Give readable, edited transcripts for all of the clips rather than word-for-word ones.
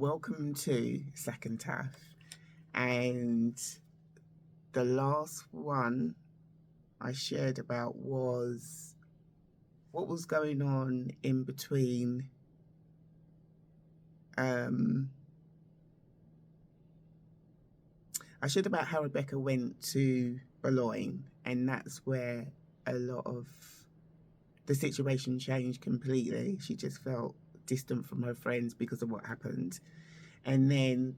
welcome to Sac Taff. And the last one I shared about was what was going on in between I shared about how Rebecca went to Boulogne, and that's where a lot of the situation changed completely. She just felt distant from her friends because of what happened. And then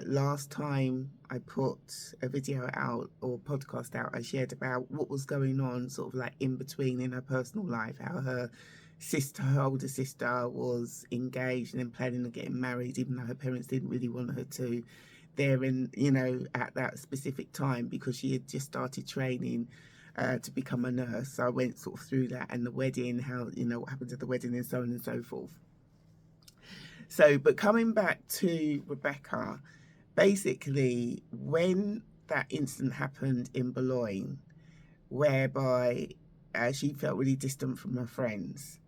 last time I put a video out or podcast out, I shared about what was going on sort of like in between in her personal life, how her older sister was engaged and then planning on getting married, even though her parents didn't really want her to there at that specific time, because she had just started training to become a nurse. So I went sort of through that, and the wedding, how, what happened at the wedding and so on and so forth. So, but coming back to Rebecca, basically when that incident happened in Boulogne, whereby she felt really distant from her friends,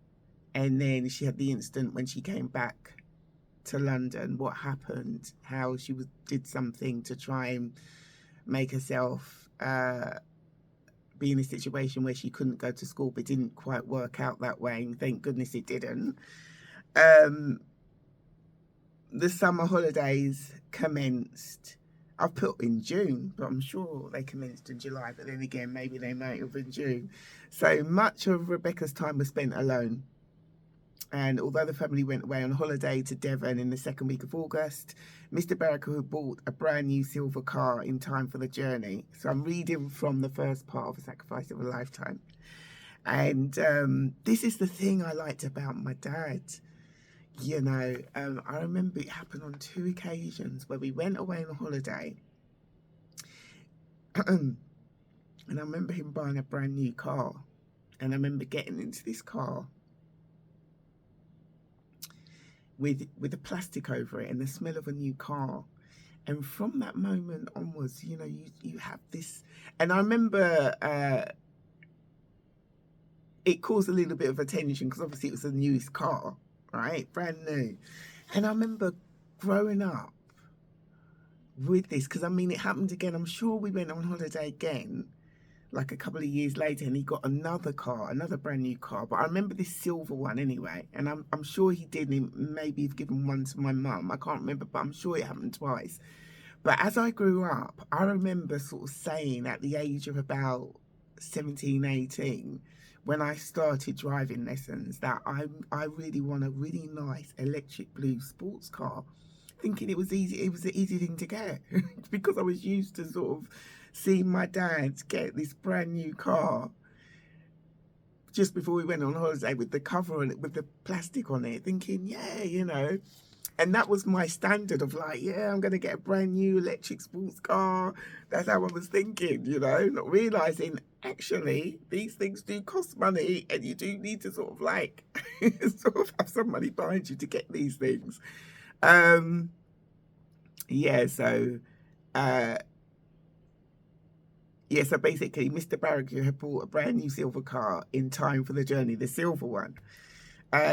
and then she had the incident when she came back to London, what happened, how she did something to try and make herself be in a situation where she couldn't go to school, but didn't quite work out that way, and thank goodness it didn't. The summer holidays commenced, I've put in June, but I'm sure they commenced in July, but then again, maybe they might have been June. So much of Rebecca's time was spent alone. And although the family went away on holiday to Devon in the second week of August, Mr. Barker had bought a brand new silver car in time for the journey. So I'm reading from the first part of A Sacrifice of a Lifetime. And this is the thing I liked about my dad. I remember it happened on 2 occasions where we went away on a holiday. And I remember him buying a brand new car. And I remember getting into this car with a plastic over it and the smell of a new car. And from that moment onwards, you have this. And I remember it caused a little bit of attention because obviously it was the newest car, right? Brand new. And I remember growing up with this, because it happened again. I'm sure we went on holiday again, like a couple of years later, and he got another car, another brand new car. But I remember this silver one anyway, and I'm sure he did. Maybe he'd given one to my mum. I can't remember, but I'm sure it happened twice. But as I grew up, I remember sort of saying at the age of about 17, 18, when I started driving lessons, that I really want a really nice electric blue sports car, thinking it was easy. It was the easy thing to get because I was used to sort of seeing my dad get this brand new car just before we went on holiday with the cover on it, with the plastic on it, thinking, yeah, and that was my standard of like, yeah, I'm going to get a brand new electric sports car. That's how I was thinking, not realizing actually these things do cost money, and you do need to sort of like sort of have some money behind you to get these things. So basically Mr. Barrague had bought a brand new silver car in time for the journey, the silver one.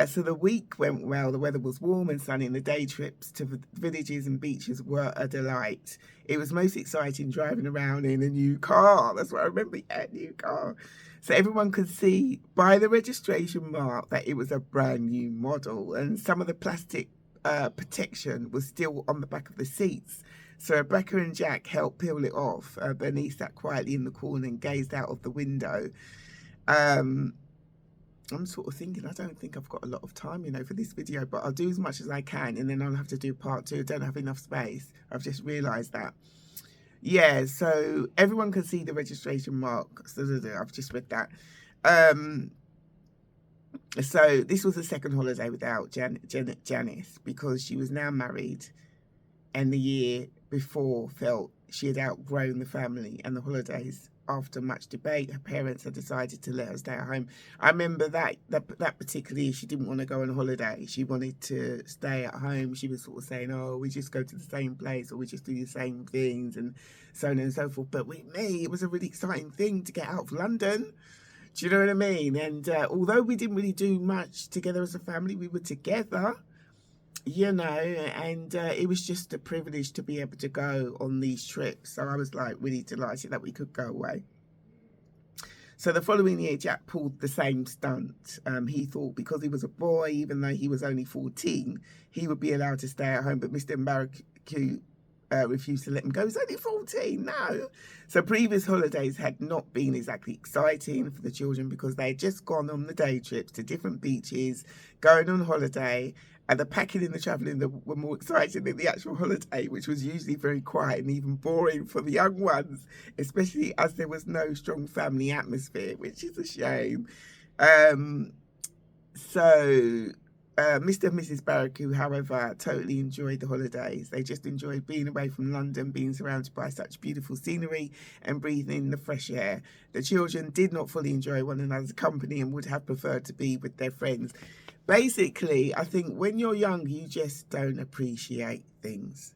So the week went well. The weather was warm and sunny, and the day trips to the villages and beaches were a delight. It was most exciting driving around in a new car. That's what I remember, a new car. So everyone could see by the registration mark that it was a brand new model, and some of the plastic protection was still on the back of the seats. So Rebecca and Jack helped peel it off. Bernice sat quietly in the corner and gazed out of the window. I'm sort of thinking, I don't think I've got a lot of time, for this video, but I'll do as much as I can, and then I'll have to do part 2. I don't have enough space. I've just realised that. Yeah, so everyone can see the registration mark. So I've just read that. So this was the second holiday without Janice, because she was now married, and the year before felt she had outgrown the family and the holidays. After much debate, her parents had decided to let her stay at home. I remember that particularly, she didn't want to go on holiday. She wanted to stay at home. She was sort of saying, oh, we just go to the same place, or we just do the same things, and so on and so forth. But with me, it was a really exciting thing to get out of London. Do you know what I mean? And although we didn't really do much together as a family, we were together. you know, and it was just a privilege to be able to go on these trips. So I was like really delighted that we could go away. So the following year, Jack pulled the same stunt. He thought because he was a boy, even though he was only 14, he would be allowed to stay at home. But Mr. Mbarak refused to let him go. He's only 14, no. So previous holidays had not been exactly exciting for the children because they had just gone on the day trips to different beaches, going on holiday, and the packing and the travelling that were more exciting than the actual holiday, which was usually very quiet and even boring for the young ones, especially as there was no strong family atmosphere, which is a shame. Um, so Mr. and Mrs. Barracu, however, totally enjoyed the holidays. They just enjoyed being away from London, being surrounded by such beautiful scenery and breathing in the fresh air. The children did not fully enjoy one another's company and would have preferred to be with their friends. Basically, I think when you're young, you just don't appreciate things.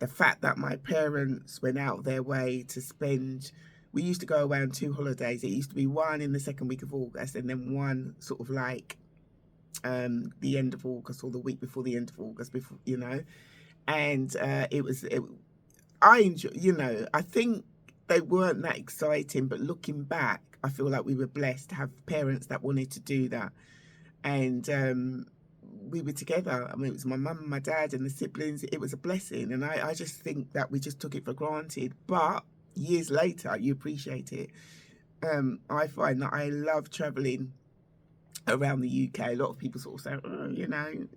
The fact that my parents went out their way to spend, we used to go away on 2 holidays. It used to be one in the second week of August and then one sort of like the end of August or the week before the end of August, before, you know. And I enjoy, you know, I think they weren't that exciting, but looking back, I feel like we were blessed to have parents that wanted to do that. And we were together. I mean, it was my mum and my dad and the siblings. It was a blessing. And I just think that we just took it for granted. But years later, you appreciate it. I find that I love travelling around the UK. A lot of people sort of say, oh, you know,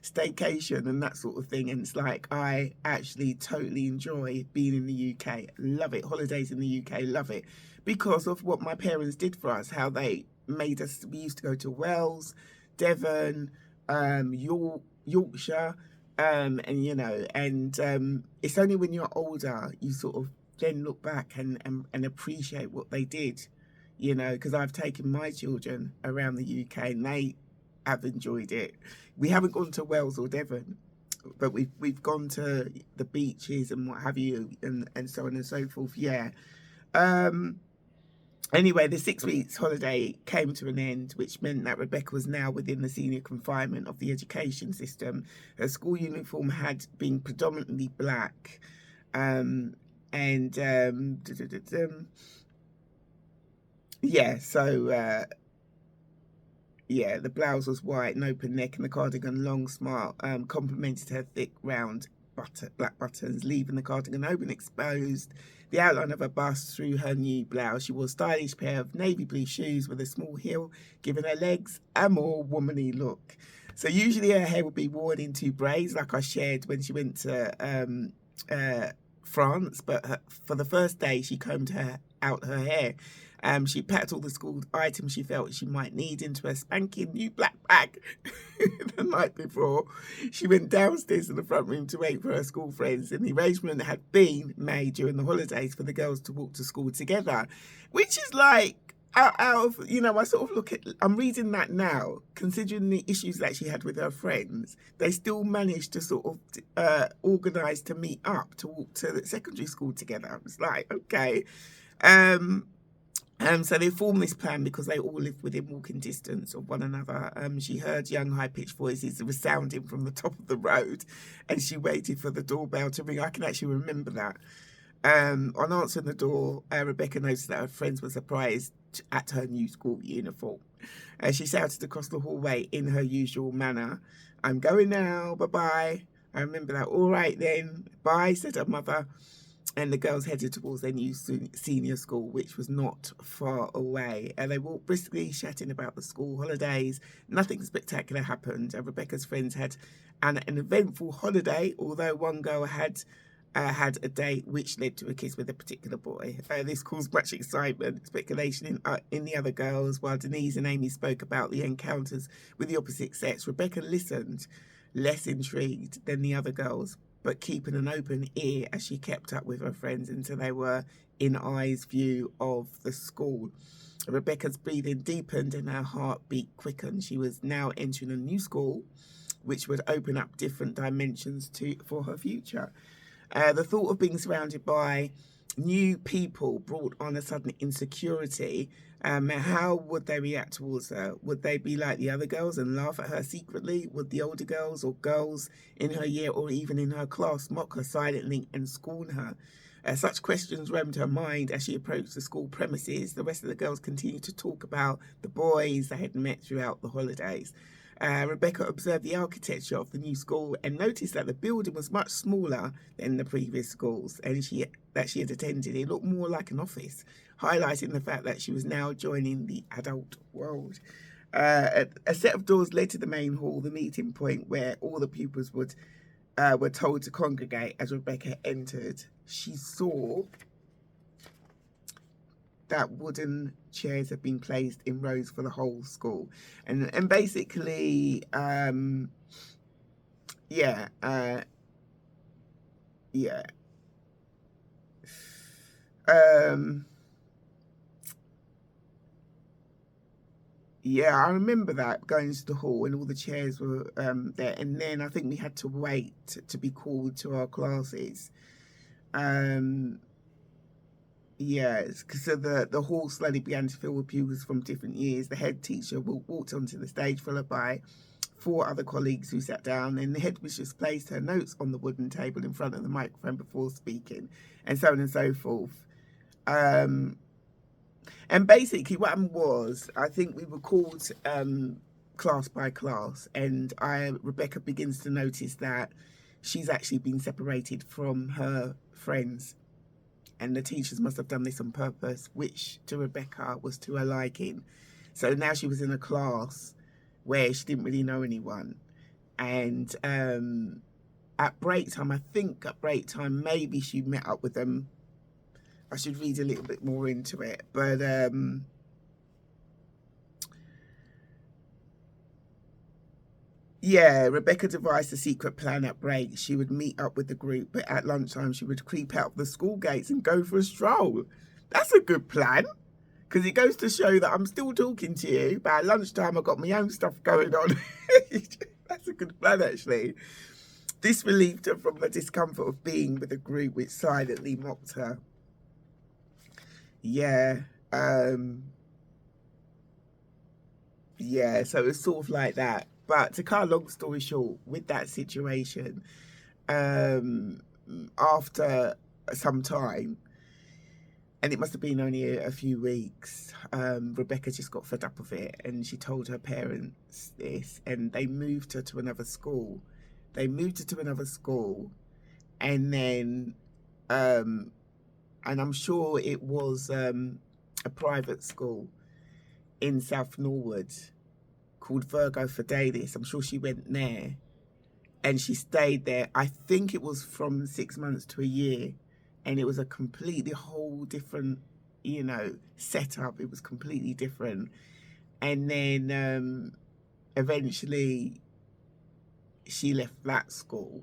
staycation and that sort of thing. And it's like, I actually totally enjoy being in the UK. Love it. Holidays in the UK, love it. Because of what my parents did for us, how they made us. We used to go to Wales, Devon, Yorkshire, and you know, and it's only when you're older you sort of then look back and appreciate what they did, you know, because I've taken my children around the UK and they have enjoyed it. We haven't gone to Wales or Devon, but we've gone to the beaches and what have you, and so on and so forth. Yeah. Anyway, the 6 weeks holiday came to an end, which meant that Rebecca was now within the senior confinement of the education system. Her school uniform had been predominantly black, yeah, so yeah, the blouse was white, an open neck, and the cardigan long, smart, complemented her thick, round black buttons, leaving the cardigan open, exposed the outline of her bust through her new blouse. She wore a stylish pair of navy blue shoes with a small heel, giving her legs a more womanly look. So usually her hair would be worn in 2 braids, like I shared when she went to France. But for the first day, she combed out her hair. She packed all the school items she felt she might need into her spanking new black bag the night before. She went downstairs to the front room to wait for her school friends, and the arrangement had been made during the holidays for the girls to walk to school together, which is like, out of, you know, I sort of I'm reading that now, considering the issues that she had with her friends, they still managed to sort of organise to meet up to walk to the secondary school together. It's like, okay. So they formed this plan because they all lived within walking distance of one another. She heard young, high-pitched voices resounding from the top of the road, and she waited for the doorbell to ring. I can actually remember that. On answering the door, Rebecca noticed that her friends were surprised at her new school uniform. She shouted across the hallway in her usual manner, "I'm going now, bye-bye." I remember that. "All right then, bye," said her mother. And the girls headed towards their new senior school, which was not far away. And they walked briskly, chatting about the school holidays. Nothing spectacular happened. Rebecca's friends had an eventful holiday, although one girl had a date which led to a kiss with a particular boy. This caused much excitement, speculation in the other girls, while Denise and Amy spoke about the encounters with the opposite sex. Rebecca listened, less intrigued than the other girls, but keeping an open ear as she kept up with her friends until they were in eye's view of the school. Rebecca's breathing deepened and her heartbeat quickened. She was now entering a new school, which would open up different dimensions for her future. The thought of being surrounded by new people brought on a sudden insecurity, how would they react towards her? Would they be like the other girls and laugh at her secretly? Would the older girls or girls in her year or even in her class mock her silently and scorn her? Such questions roamed her mind as she approached the school premises. The rest of the girls continued to talk about the boys they had met throughout the holidays. Rebecca observed the architecture of the new school and noticed that the building was much smaller than the previous schools and she had attended. It looked more like an office, highlighting the fact that she was now joining the adult world. A set of doors led to the main hall, the meeting point where all the pupils were told to congregate. As Rebecca entered, she saw that wooden chairs had been placed in rows for the whole school, and basically, yeah, yeah, yeah. I remember that going to the hall and all the chairs were there, and then I think we had to wait to be called to our classes. Yes, because the hall slowly began to fill with pupils from different years. The head teacher walked onto the stage, followed by 4 other colleagues who sat down, and the headmistress placed her notes on the wooden table in front of the microphone before speaking, and so on and so forth. And basically, what happened was, I think we were called class by class, and Rebecca begins to notice that she's actually been separated from her friends. And the teachers must have done this on purpose, which to Rebecca was to her liking. So now she was in a class where she didn't really know anyone. And at break time, maybe she met up with them. I should read a little bit more into it. But yeah, Rebecca devised a secret plan at break. She would meet up with the group, but at lunchtime she would creep out of the school gates and go for a stroll. That's a good plan, because it goes to show that I'm still talking to you, but at lunchtime I've got my own stuff going on. That's a good plan, actually. This relieved her from the discomfort of being with a group which silently mocked her. Yeah, yeah, so it's sort of like that. But to cut a long story short, with that situation, um, after some time, and it must have been only a few weeks, Rebecca just got fed up of it, and she told her parents this, and they moved her to another school. And then, and I'm sure it was a private school in South Norwood called Virgo Fidelis. I'm sure she went there and she stayed there. I think it was from 6 months to a year, and it was a completely whole different, setup. It was completely different. And then eventually she left that school.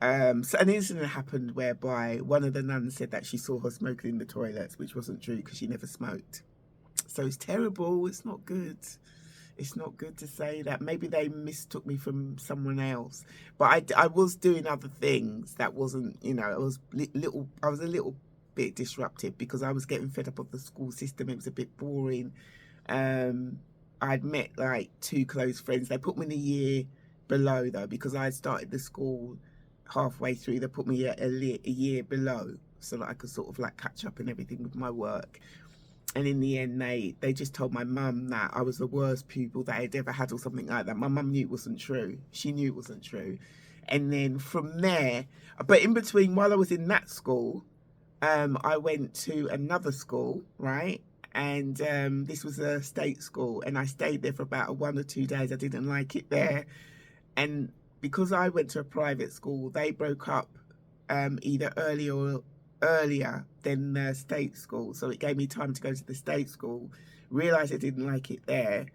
So an incident happened whereby one of the nuns said that she saw her smoking in the toilets, which wasn't true because she never smoked. So it's terrible. It's not good. It's not good to say that. Maybe they mistook me from someone else. But I was doing other things that wasn't, I was a little bit disruptive because I was getting fed up of the school system. It was a bit boring. I'd met like 2 close friends. They put me in a year below though, because I started the school halfway through. They put me a year below so that I could sort of like catch up and everything with my work. And in the end, they just told my mum that I was the worst pupil that I'd ever had or something like that. My mum knew it wasn't true. She knew it wasn't true. And then from there, but in between, while I was in that school, I went to another school, right? And this was a state school, and I stayed there for about 1 or 2 days. I didn't like it there. And because I went to a private school, they broke up either earlier than the state school, so it gave me time to go to the state school, realize I didn't like it there,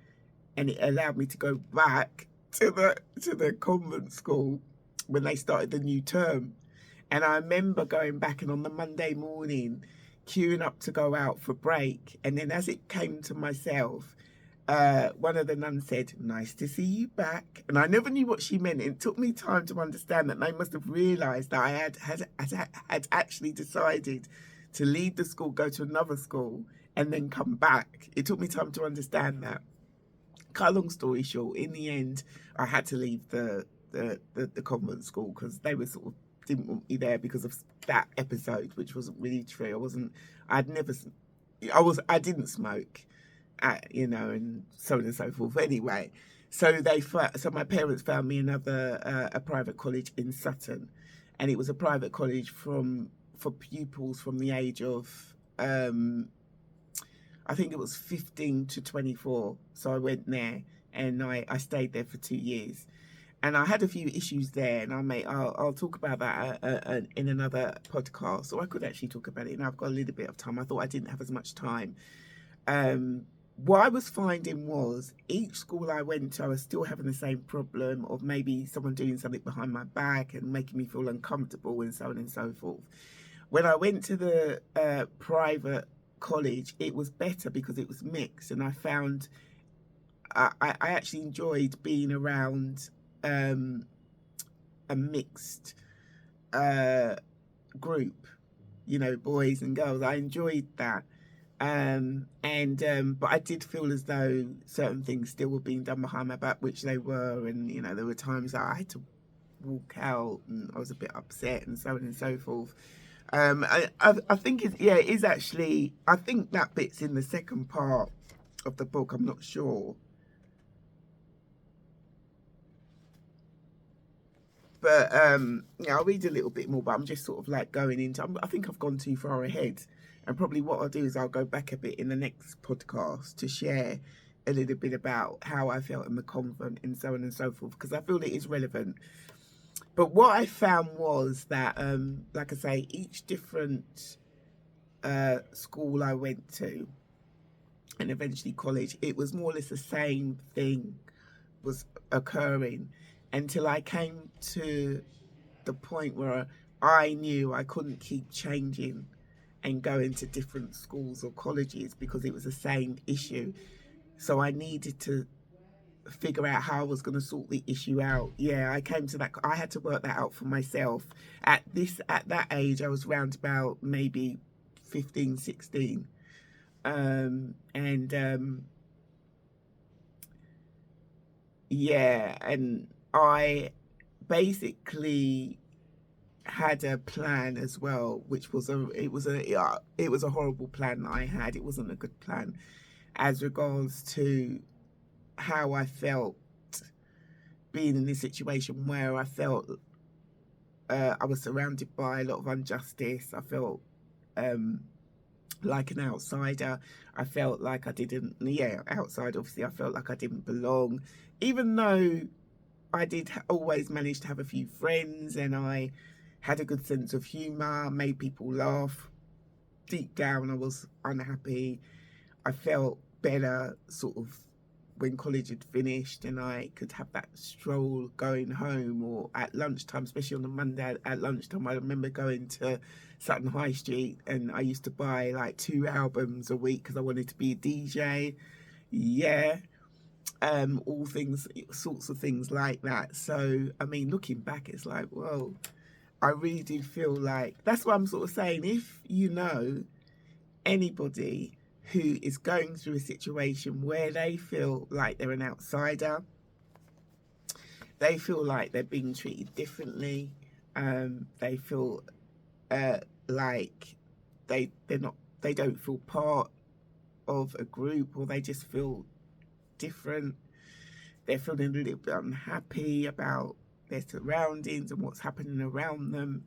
and it allowed me to go back to the convent school when they started the new term. And I remember going back, and on the Monday morning queuing up to go out for break, and then as it came to myself, one of the nuns said, "Nice to see you back." And I never knew what she meant. It took me time to understand that they must have realised that I had actually decided to leave the school, go to another school, and then come back. It took me time to understand that. Cut a long story short, in the end, I had to leave the convent school because they were sort of didn't want me there because of that episode, which wasn't really true. I didn't smoke, and so on and so forth. Anyway, so my parents found me another a private college in Sutton, and it was a private college for pupils from the age of I think it was 15 to 24. So I went there and I stayed there for 2 years. And I had a few issues there, and I'll talk about that in another podcast, or I could actually talk about it. And I've got a little bit of time. I thought I didn't have as much time. What I was finding was each school I went to, I was still having the same problem of maybe someone doing something behind my back and making me feel uncomfortable and so on and so forth. When I went to the private college, it was better because it was mixed, and I found I actually enjoyed being around a mixed group, boys and girls. I enjoyed that. But I did feel as though certain things still were being done behind my back, which they were. And, there were times that I had to walk out and I was a bit upset and so on and so forth. I think it is actually, I think that bit's in the second part of the book. I'm not sure. But I'll read a little bit more, but I'm just sort of like going into, I think I've gone too far ahead. And probably what I'll do is I'll go back a bit in the next podcast to share a little bit about how I felt in the convent and so on and so forth, because I feel it is relevant. But what I found was that, like I say, each different school I went to, and eventually college, it was more or less the same thing was occurring until I came to the point where I knew I couldn't keep changing and going to different schools or colleges because it was the same issue. So I needed to figure out how I was going to sort the issue out. Yeah, I came to that. I had to work that out for myself. At that age, I was round about maybe 15, 16. And I basically had a plan as well, which was it was a horrible plan that I had. It wasn't a good plan as regards to how I felt being in this situation where I felt I was surrounded by a lot of injustice. I felt like an outsider. I felt like I didn't, outside, obviously, I felt like I didn't belong, even though I did always manage to have a few friends and I had a good sense of humour, made people laugh. Deep down, I was unhappy. I felt better sort of when college had finished and I could have that stroll going home, or at lunchtime, especially on a Monday at lunchtime. I remember going to Sutton High Street and I used to buy like 2 albums a week because I wanted to be a DJ. Yeah. All sorts of things like that. So, I mean, looking back, it's like, whoa, I really do feel like, that's what I'm sort of saying. If you know anybody who is going through a situation where they feel like they're an outsider, they feel like they're being treated differently, they feel like they don't feel part of a group, or they just feel different, they're feeling a little bit unhappy about their surroundings and what's happening around them,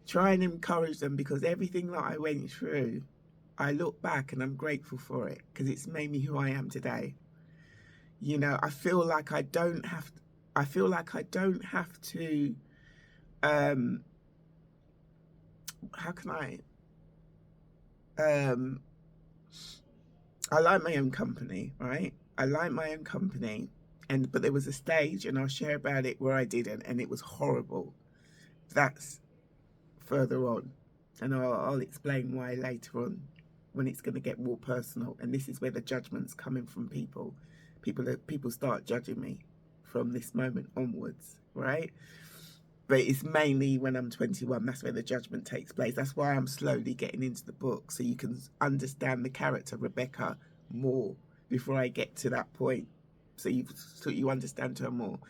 try and encourage them, because everything that I went through, I look back and I'm grateful for it because it's made me who I am today. I feel like I don't have to how can I like my own company, right? I like my own company, but there was a stage, and I'll share about it, where I didn't, and it was horrible. That's further on, and I'll explain why later on when it's going to get more personal, and this is where the judgment's coming from people. People start judging me from this moment onwards, right? But it's mainly when I'm 21, that's where the judgment takes place. That's why I'm slowly getting into the book, so you can understand the character Rebecca more before I get to that point. So you understand her more.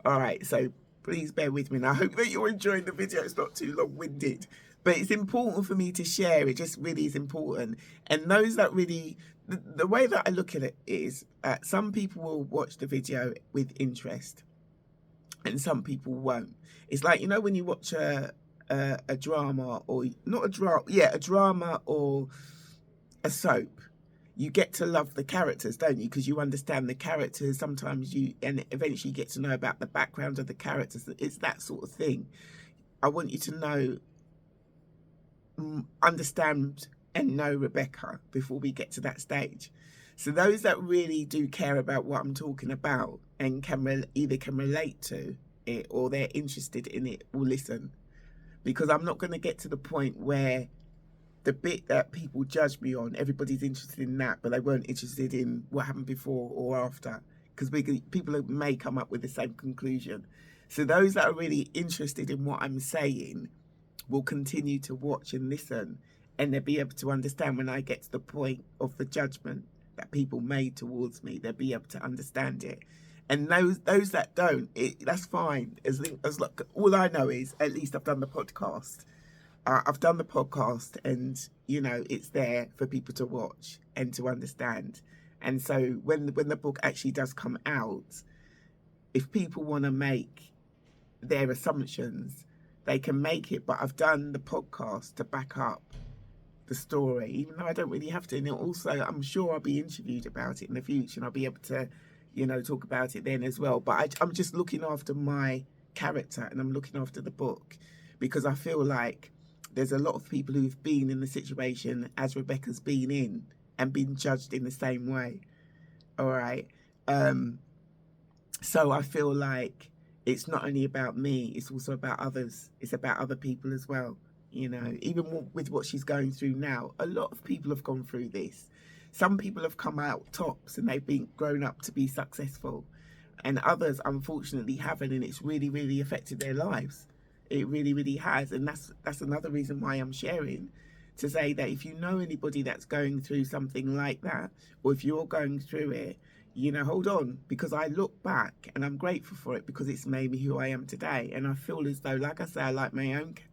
All right, so please bear with me. And I hope that you're enjoying the video. It's not too long-winded. But it's important for me to share. It just really is important. And those that really... The way that I look at it is some people will watch the video with interest and some people won't. It's like, you know, when you watch a drama, or not a drama, yeah, a drama or a soap, you get to love the characters, don't you? Because you understand the characters. Sometimes and eventually you get to know about the background of the characters. It's that sort of thing. I want you to know, understand and know Rebecca before we get to that stage. So those that really do care about what I'm talking about and either can relate to it or they're interested in it will listen. Because I'm not going to get to the point where the bit that people judge me on, everybody's interested in that, but they weren't interested in what happened before or after. Because people may come up with the same conclusion. So those that are really interested in what I'm saying will continue to watch and listen, and they'll be able to understand when I get to the point of the judgment that people made towards me. They'll be able to understand it. And those that don't, that's fine. As like, all I know is, at least I've done the podcast. I've done the podcast, and you know, it's there for people to watch and to understand. And so when the book actually does come out, if people want to make their assumptions, they can make it. But I've done the podcast to back up the story, even though I don't really have to. And also, I'm sure I'll be interviewed about it in the future, and I'll be able to, you know, talk about it then as well. But I'm just looking after my character, and I'm looking after the book, because I feel like there's a lot of people who've been in the situation as Rebecca's been in and been judged in the same way. All right. So I feel like it's not only about me, it's also about others. It's about other people as well. You know, even with what she's going through now, a lot of people have gone through this. Some people have come out tops and they've been grown up to be successful, and others unfortunately haven't, and it's really, really affected their lives. It really, really has. And that's another reason why I'm sharing, to say that if you know anybody that's going through something like that, or if you're going through it, you know, hold on, because I look back and I'm grateful for it, because it's made me who I am today. And I feel as though, like I say,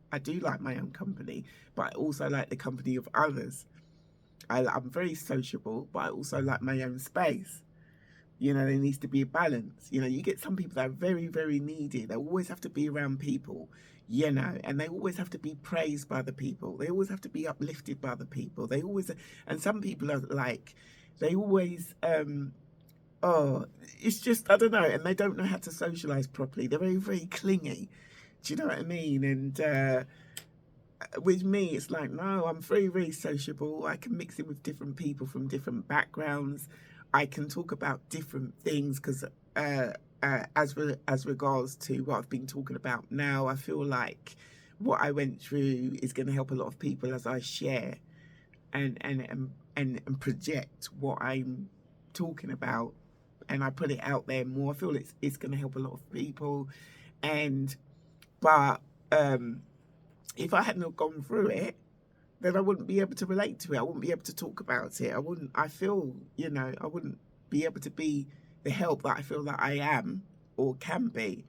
I do like my own company, but I also like the company of others. I'm very sociable, but I also like my own space. You know, there needs to be a balance. You know, you get some people that are very, very needy. They always have to be around people, you know, and they always have to be praised by the people. They always have to be uplifted by the people. And some people are like, they always, it's just, I don't know, and they don't know how to socialize properly. They're very, very clingy. Do you know what I mean? And with me, it's like, no, I'm very, very sociable. I can mix in with different people from different backgrounds. I can talk about different things, because as regards to what I've been talking about now, I feel like what I went through is going to help a lot of people as I share and project what I'm talking about, and I put it out there more. I feel it's going to help a lot of people. But if I hadn't gone through it, then I wouldn't be able to relate to it. I wouldn't be able to talk about it. I wouldn't be able to be the help that I feel that I am or can be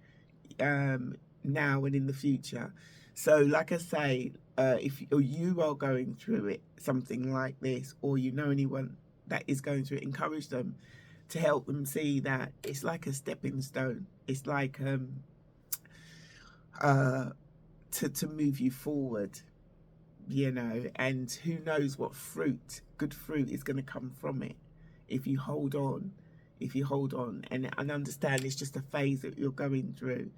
now and in the future. So like I say, if you are going through it, something like this, or you know anyone that is going through it, encourage them to help them see that it's like a stepping stone. It's like to move you forward, you know, and who knows what good fruit is going to come from it if you hold on and understand it's just a phase that you're going through,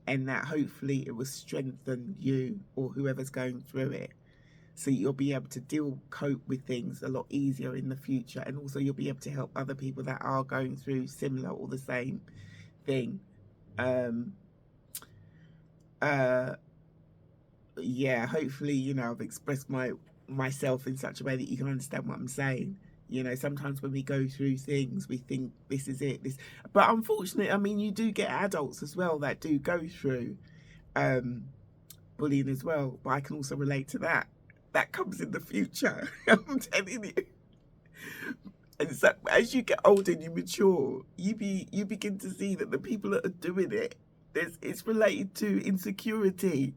and that hopefully it will strengthen you or whoever's going through it, so you'll be able to cope with things a lot easier in the future, and also you'll be able to help other people that are going through similar or the same thing. Yeah, hopefully, you know, I've expressed myself in such a way that you can understand what I'm saying. You know, sometimes when we go through things, we think this is it. But unfortunately, I mean, you do get adults as well that do go through bullying as well. But I can also relate to that. That comes in the future. I'm telling you. And so, as you get older and you mature, you begin to see that the people that are doing it, it's related to insecurity.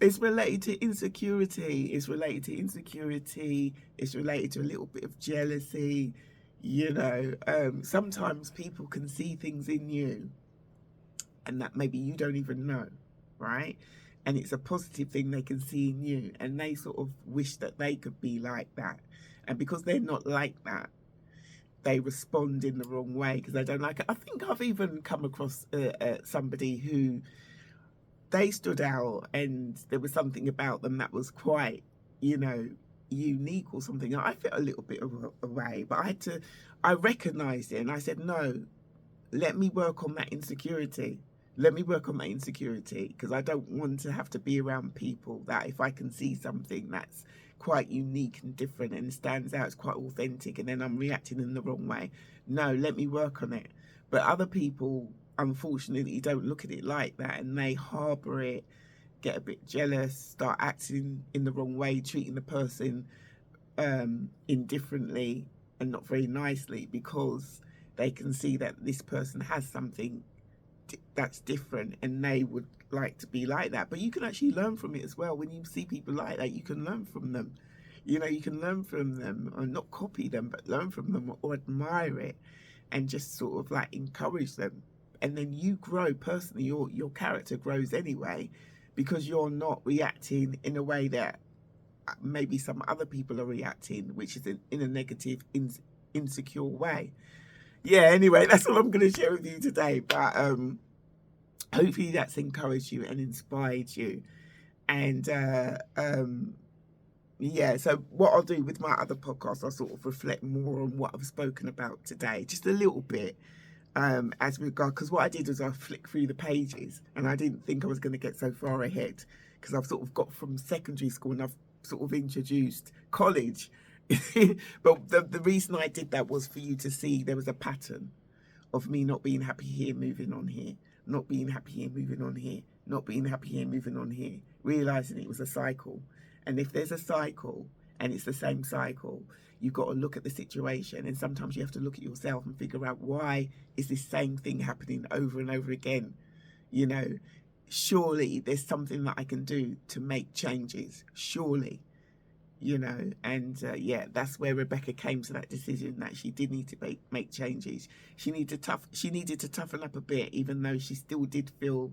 It's related to insecurity. It's related to insecurity. It's related to a little bit of jealousy. You know, sometimes people can see things in you and that maybe you don't even know, right? And it's a positive thing they can see in you, and they sort of wish that they could be like that. And because they're not like that, they respond in the wrong way because they don't like it. I think I've even come across somebody who, they stood out and there was something about them that was quite, you know, unique or something. I felt a little bit away, but I recognised it and I said, no, let me work on that insecurity. Let me work on my insecurity because I don't want to have to be around people that if I can see something that's quite unique and different and stands out, it's quite authentic, and then I'm reacting in the wrong way. No, let me work on it. But other people, unfortunately, don't look at it like that and they harbour it, get a bit jealous, start acting in the wrong way, treating the person indifferently and not very nicely because they can see that this person has something that's different and they would like to be like that. But you can actually learn from it as well. When you see people like that, you can learn from them. You know, you can learn from them, or not copy them, but learn from them or admire it and just sort of like encourage them. And then you grow personally, your character grows anyway, because you're not reacting in a way that maybe some other people are reacting, which is in a negative, insecure way. Yeah, anyway, that's all I'm going to share with you today. But hopefully that's encouraged you and inspired you. And yeah, so what I'll do with my other podcasts, I'll sort of reflect more on what I've spoken about today, just a little bit. As we go, because what I did was I flicked through the pages and I didn't think I was going to get so far ahead because I've sort of got from secondary school and I've sort of introduced college. But the reason I did that was for you to see there was a pattern of me not being happy here, moving on here, not being happy here, moving on here, not being happy here, moving on here, realising it was a cycle. And if there's a cycle and it's the same cycle, you've got to look at the situation, and sometimes you have to look at yourself and figure out, why is this same thing happening over and over again? You know, surely there's something that I can do to make changes, surely, you know. And yeah, that's where Rebecca came to that decision that she did need to make changes. She needed to toughen up a bit, even though she still did feel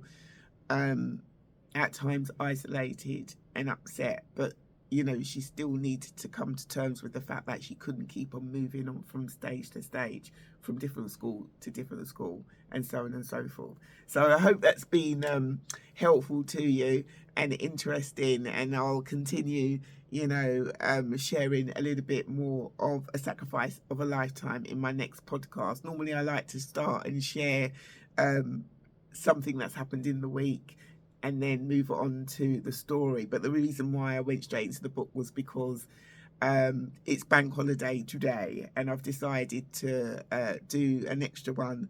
at times isolated and upset, but you know, she still needed to come to terms with the fact that she couldn't keep on moving on from stage to stage, from different school to different school, and so on and so forth. So I hope that's been helpful to you and interesting, and I'll continue, you know, sharing a little bit more of A Sacrifice of a Lifetime in my next podcast. Normally I like to start and share something that's happened in the week and then move on to the story. But the reason why I went straight into the book was because it's bank holiday today, and I've decided to do an extra one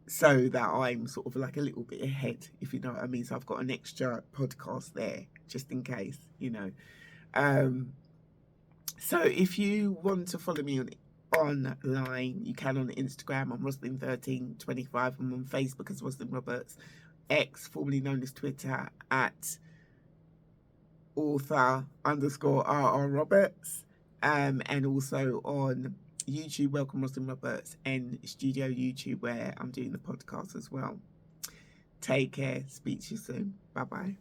so that I'm sort of like a little bit ahead, if you know what I mean. So I've got an extra podcast there just in case, you know. So if you want to follow me online, you can on Instagram. I'm Roslyn1325. I'm on Facebook as Roslyn Roberts. X, formerly known as Twitter, at author_RR Roberts, and also on YouTube, Welcome Roslyn Roberts, and Studio YouTube, where I'm doing the podcast as well. Take care. Speak to you soon. Bye bye.